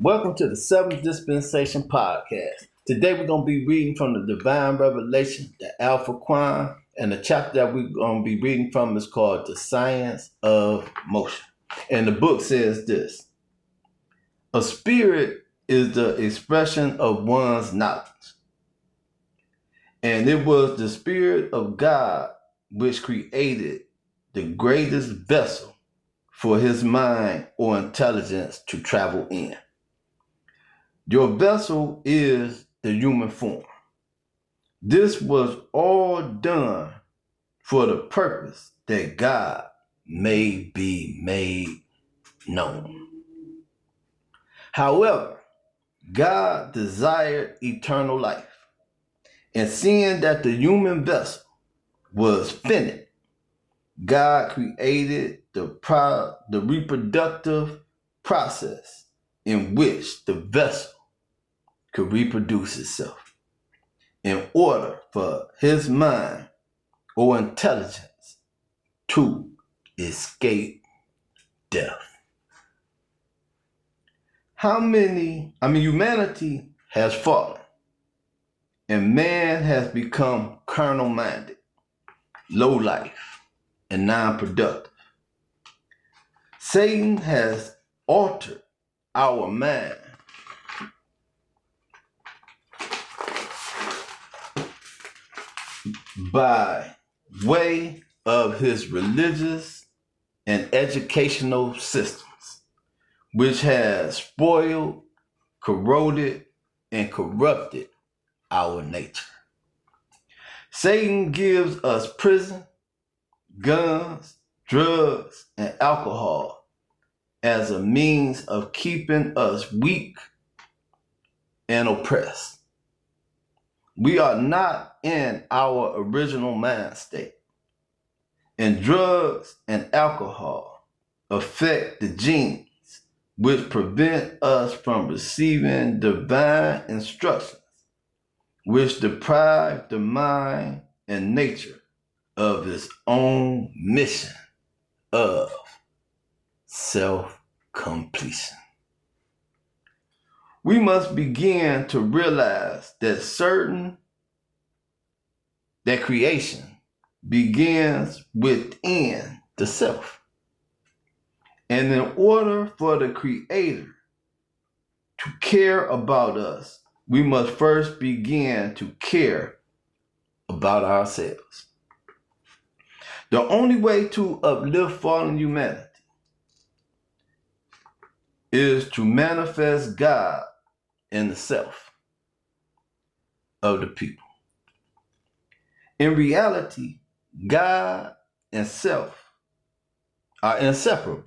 Welcome to the Seventh Dispensation Podcast. Today we're going to be reading from the Divine Revelation, the Alpha Quran, and the chapter that we're going to be reading from is called The Science of Motion. And the book says this: a spirit is the expression of one's knowledge. And it was the Spirit of God which created the greatest vessel for his mind or intelligence to travel in. Your vessel is the human form. This was all done for the purpose that God may be made known. However, God desired eternal life, and seeing that the human vessel was finite, God created the reproductive process in which the vessel could reproduce itself in order for his mind or intelligence to escape death. Humanity has fallen and man has become carnal-minded, low-life, and non-productive. Satan has altered our mind by way of his religious and educational systems, which has spoiled, corroded, and corrupted our nature. Satan gives us prison, guns, drugs, and alcohol as a means of keeping us weak and oppressed. We are not in our original mind state, and drugs and alcohol affect the genes which prevent us from receiving divine instructions, which deprive the mind and nature of its own mission of self-completion. We must begin to realize that creation begins within the self. And in order for the Creator to care about us, we must first begin to care about ourselves. The only way to uplift fallen humanity is to manifest God in the self of the people. In reality, God and self are inseparable,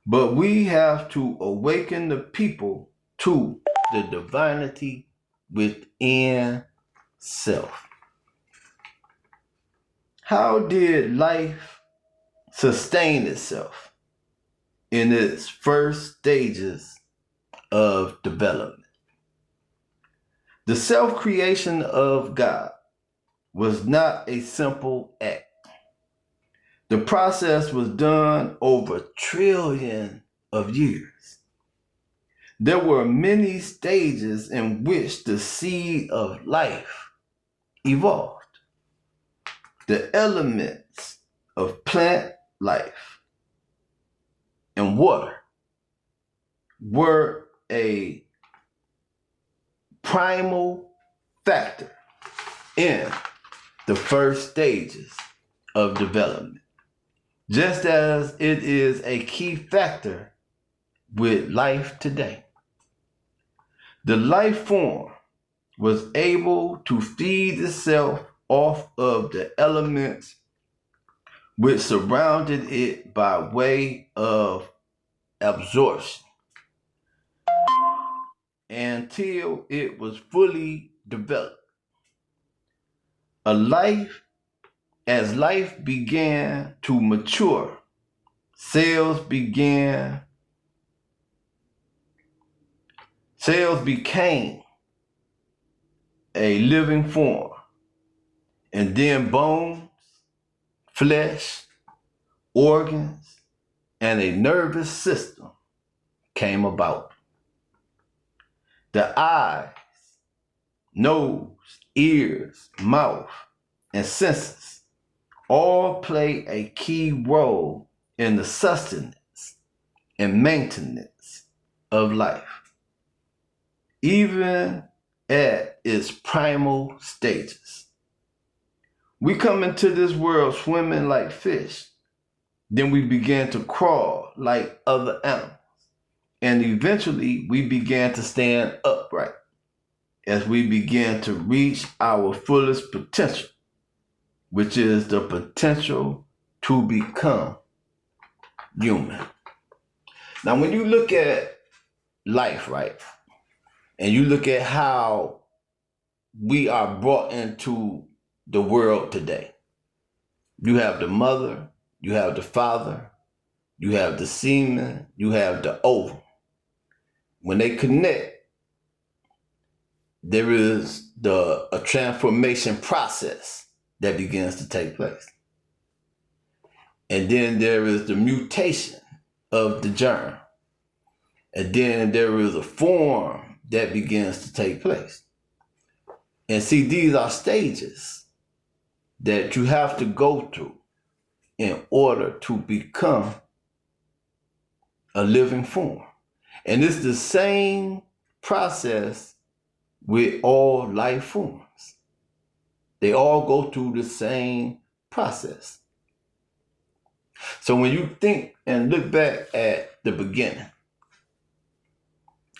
but we have to awaken the people to the divinity within self. How did life sustain itself in its first stages of development? The self-creation of God was not a simple act. The process was done over trillions of years. There were many stages in which the seed of life evolved. The elements of plant life and water were a primal factor in the first stages of development, just as it is a key factor with life today. The life form was able to feed itself off of the elements which surrounded it by way of absorption until it was fully developed. As life began to mature, cells became a living form, and then bones, flesh, organs, and a nervous system came about. The eyes, nose, ears, mouth, and senses all play a key role in the sustenance and maintenance of life, even at its primal stages. We come into this world swimming like fish, then we began to crawl like other animals, and eventually we began to stand upright as we began to reach our fullest potential, which is the potential to become human. Now, when you look at life, right, and you look at how we are brought into the world today, you have the mother, you have the father, you have the semen, you have the ovum. When they connect, there is a transformation process that begins to take place. And then there is the mutation of the germ. And then there is a form that begins to take place. And see, these are stages that you have to go through in order to become a living form. And it's the same process with all life forms. They all go through the same process. So when you think and look back at the beginning,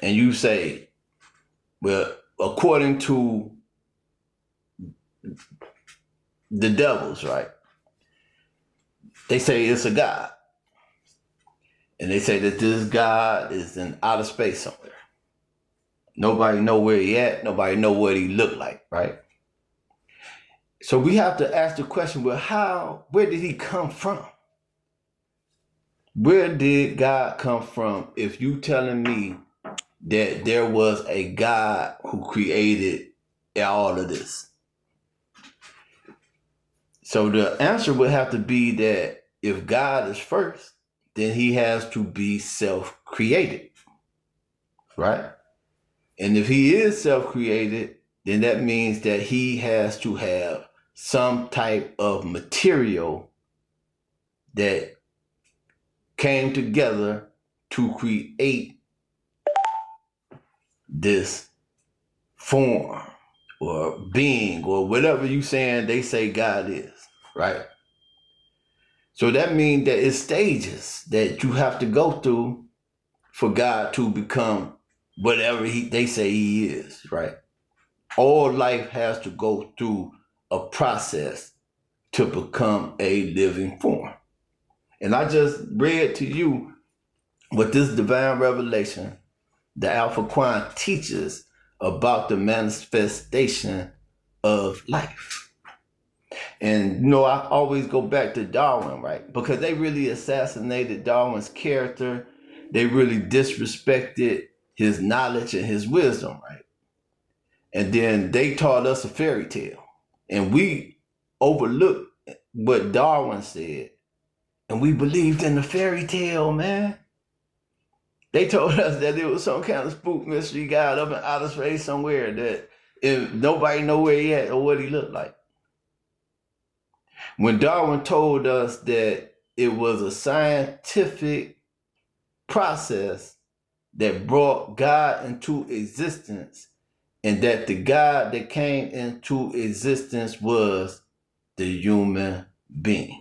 and you say, well, according to the devils, right? They say it's a God. And they say that this God is in outer space somewhere. Nobody know where he at. Nobody know what he looked like, right? So we have to ask the question, well, where did he come from? Where did God come from if you telling me that there was a God who created all of this? So the answer would have to be that if God is first, then he has to be self-created, right? And if he is self-created, then that means that he has to have some type of material that came together to create this form or being or whatever you saying they say God is, right? So that means that it's stages that you have to go through for God to become whatever they say he is, right? All life has to go through a process to become a living form. And I just read to you what this divine revelation, the Alpha Quant, teaches about the manifestation of life. And I always go back to Darwin, right? Because they really assassinated Darwin's character. They really disrespected his knowledge and his wisdom, right? And then they taught us a fairy tale. And we overlooked what Darwin said. And we believed in the fairy tale, man. They told us that it was some kind of spook mystery God up in outer space somewhere that if nobody know where he at or what he looked like. When Darwin told us that it was a scientific process that brought God into existence, and that the God that came into existence was the human being.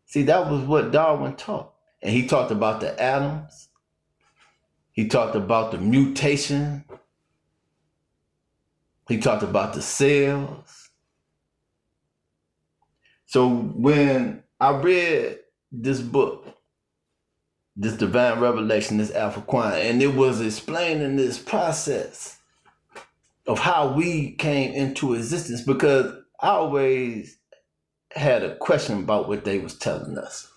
See, that was what Darwin taught. And he talked about the atoms. He talked about the mutation. He talked about the cells. So when I read this book, this divine revelation, this Alpha Quant, and it was explaining this process of how we came into existence, because I always had a question about what they was telling us.